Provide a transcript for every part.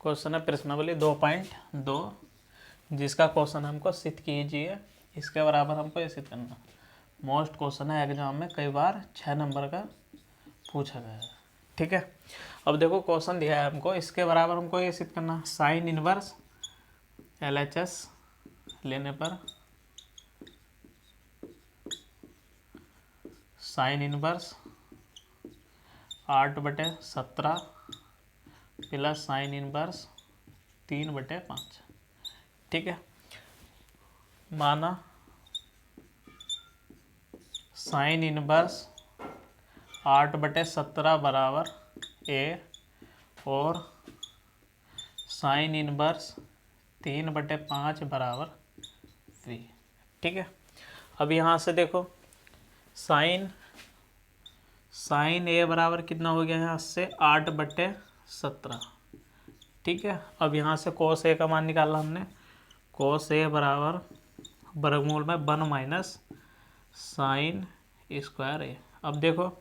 Question है प्रश्नावली 2.2, जिसका क्वेश्चन हमको सिद्ध कीजिए, इसके बराबर हमको ये सिद्ध करना। मोस्ट क्वेश्चन है एग्जाम में, कई बार 6 नंबर का पूछा गया है। ठीक है, अब देखो क्वेश्चन दिया है हमको, इसके बराबर हमको ये सिद्ध करना। साइन इनवर्स LHS लेने पर sine inverse 8/17 plus sine inverse 3/5। ठीक है, माना साइन इनवर्स 8/17 बराबर A और साइन इनवर्स 3/5 बराबर V। ठीक है, अब यहाँ से देखो साइन A बराबर कितना हो गया यहाँ से 8/17। ठीक है, अब यहाँ से कोस A का मान निकाला हमने। कोस A बराबर वर्गमूल में 1 माइनस साइन स्क्वायर A। अब देखो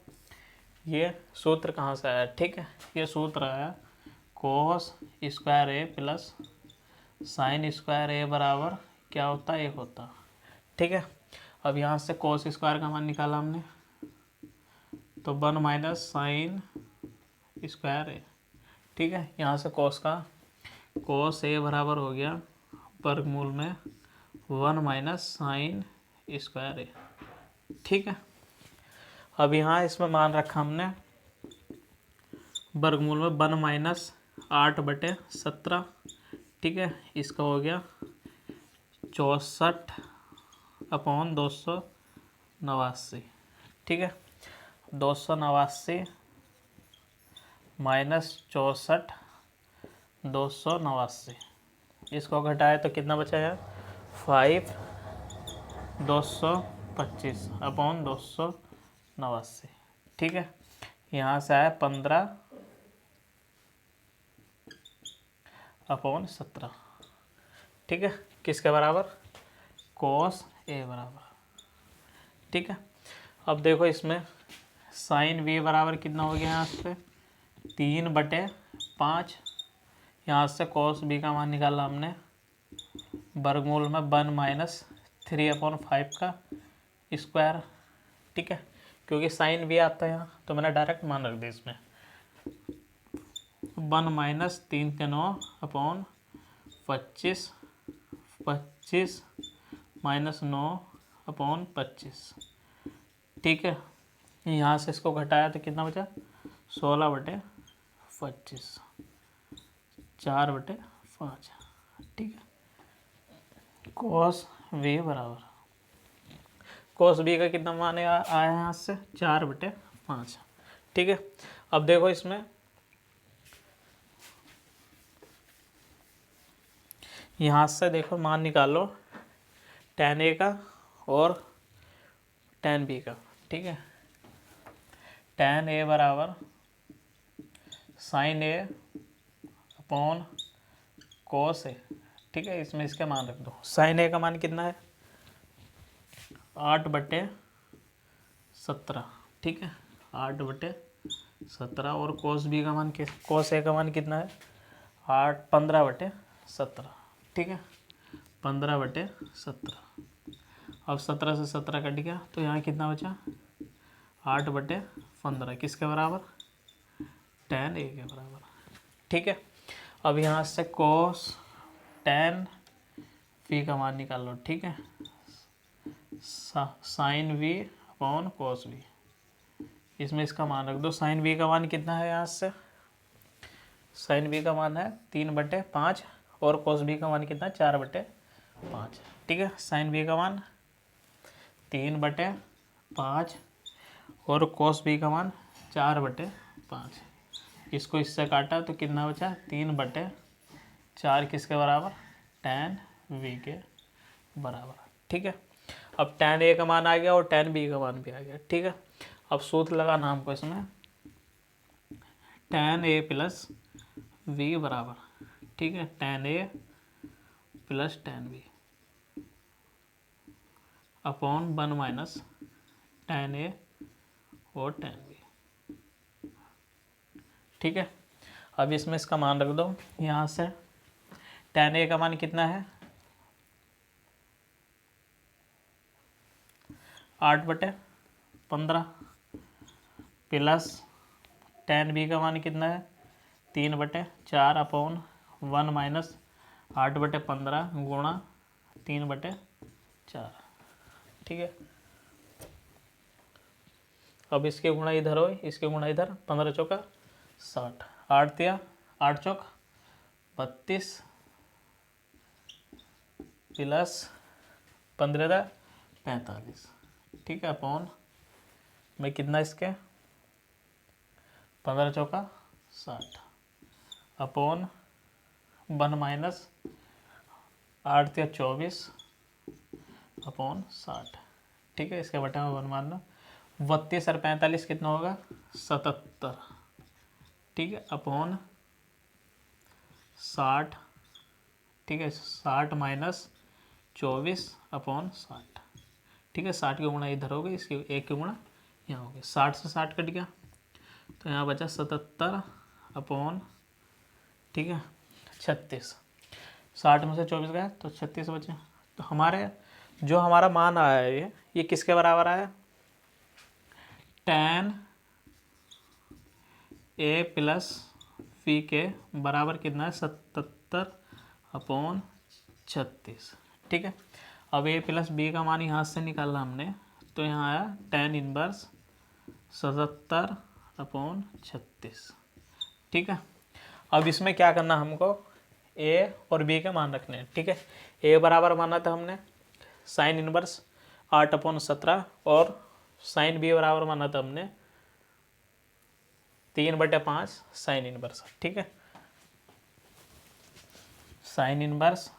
ये सूत्र कहाँ से आया। ठीक है, ये सूत्र आया cos square A plus sine square A बराबर क्या होता है, 1 होता। ठीक है, अब यहाँ से कोस स्क्वायर का मान निकाला हमने, तो 1 माइनस साइन स्क्वायर A। ठीक है, यहाँ से कोस A बराबर हो गया वर्गमूल में 1 माइनस साइन स्क्वायर A। ठीक है, अब यहाँ इसमें मान रखा हमने वर्गमूल में 1 माइनस 8/17। ठीक है, इसका हो गया 64/289। ठीक है, 289 माइनस 64/289, इसको घटाए तो कितना बचा है 5/225/289। ठीक है, यहाँ से आया 15/17। ठीक है, किसके बराबर, कोस A बराबर। ठीक है, अब देखो इसमें साइन V बराबर कितना हो गया यहाँ से 3/5। यहाँ से कोस B का मान निकाला हमने वर्गमूल में 1 माइनस 3/5 का स्क्वायर। ठीक है, क्योंकि साइन V आता है यहाँ तो मैंने डायरेक्ट मान रख दिया इसमें 1 माइनस 3 के 9/25, 25 माइनस 9/25। ठीक है, यहाँ से इसको घटाया तो कितना बचा 16/25, 4/5। ठीक है, कोस V बराबर कोस B का कितना मान आया यहाँ से 4/5। ठीक है, अब देखो इसमें यहाँ से देखो मान निकालो tan A का और tan B का। ठीक है, tan A बराबर sine A upon cos A। ठीक है, इसमें इसका मान रख दो। साइन A का मान कितना है 8/17। ठीक है, 8/17 और कोस B का मान कोस A का मान कितना है 15/17। ठीक है, 15/17। अब 17 से 17 कट गया तो यहाँ कितना बचा 8/15, किसके बराबर tan A के बराबर। ठीक है, अब यहाँ से कोस tan V का मान निकाल लो। ठीक है, sine V upon cos V, इसमें इसका मान रख दो। साइन V का मान कितना है यहाँ से साइन V का मान है 3/5 और कोस B का मान कितना है 4/5। ठीक है, साइन V का मान 3/5 और कोस B का मान 4/5। इसको इससे काटा तो कितना बचा 3/4, किसके बराबर tan V के बराबर। ठीक है, अब tan A का मान आ गया और tan B का मान भी आ गया। ठीक है, अब सूत्र लगाना हमको इसमें tan A प्लस V बराबर। ठीक है, tan A plus tan B upon 1 minus tan A और tan B। ठीक है, अब इसमें इसका मान रख दो यहाँ से। tan a का मान कितना है 8/15 प्लस tan b का मान कितना है 3/4 अपॉन 1 माइनस 8/15 गुणा 3/4। ठीक है, अब इसके गुणा इधर हो, इसके गुणा इधर, 15 चौका 60, 8 दिया 8 चौक 32 प्लस 15 45। ठीक है, अपॉन में कितना इसके 15 चौका 60 अपॉन 1 माइनस 8 या 24 अपॉन 60। ठीक है, इसके बटे में 1 मानना। 32 और 45 कितना होगा 77। ठीक है, अपॉन 60। ठीक है, 60 माइनस 24 अपॉन 60। ठीक है, 60 की गुणा इधर हो गई, इसकी 1 की गुणा यहाँ हो गई। 60 से 60 कट गया तो यहाँ बचा 77 अपॉन, ठीक है 36। 60 में से 24 गया तो 36 बचे। तो हमारे जो हमारा मान आया है ये किसके बराबर आया, tan a प्लस फी के बराबर कितना है 77 अपॉन 36। ठीक है, अब a प्लस बी का मान यहाँ से निकाला हमने, तो यहाँ आया tan इनवर्स 77 अपॉन 36। ठीक है, अब इसमें क्या करना हमको, a और b के मान रखने हैं। ठीक है, a बराबर माना था हमने साइन इनवर्स 8/17 और साइन b बराबर माना था हमने 3/5 साइन इनवर्स। ठीक है, sine inverse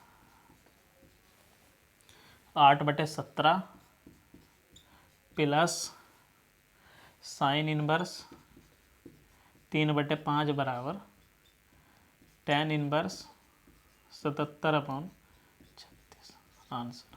8/17 plus sine inverse 3/5 बराबर tan इनवर्स 77 अपॉन 36 आंसर।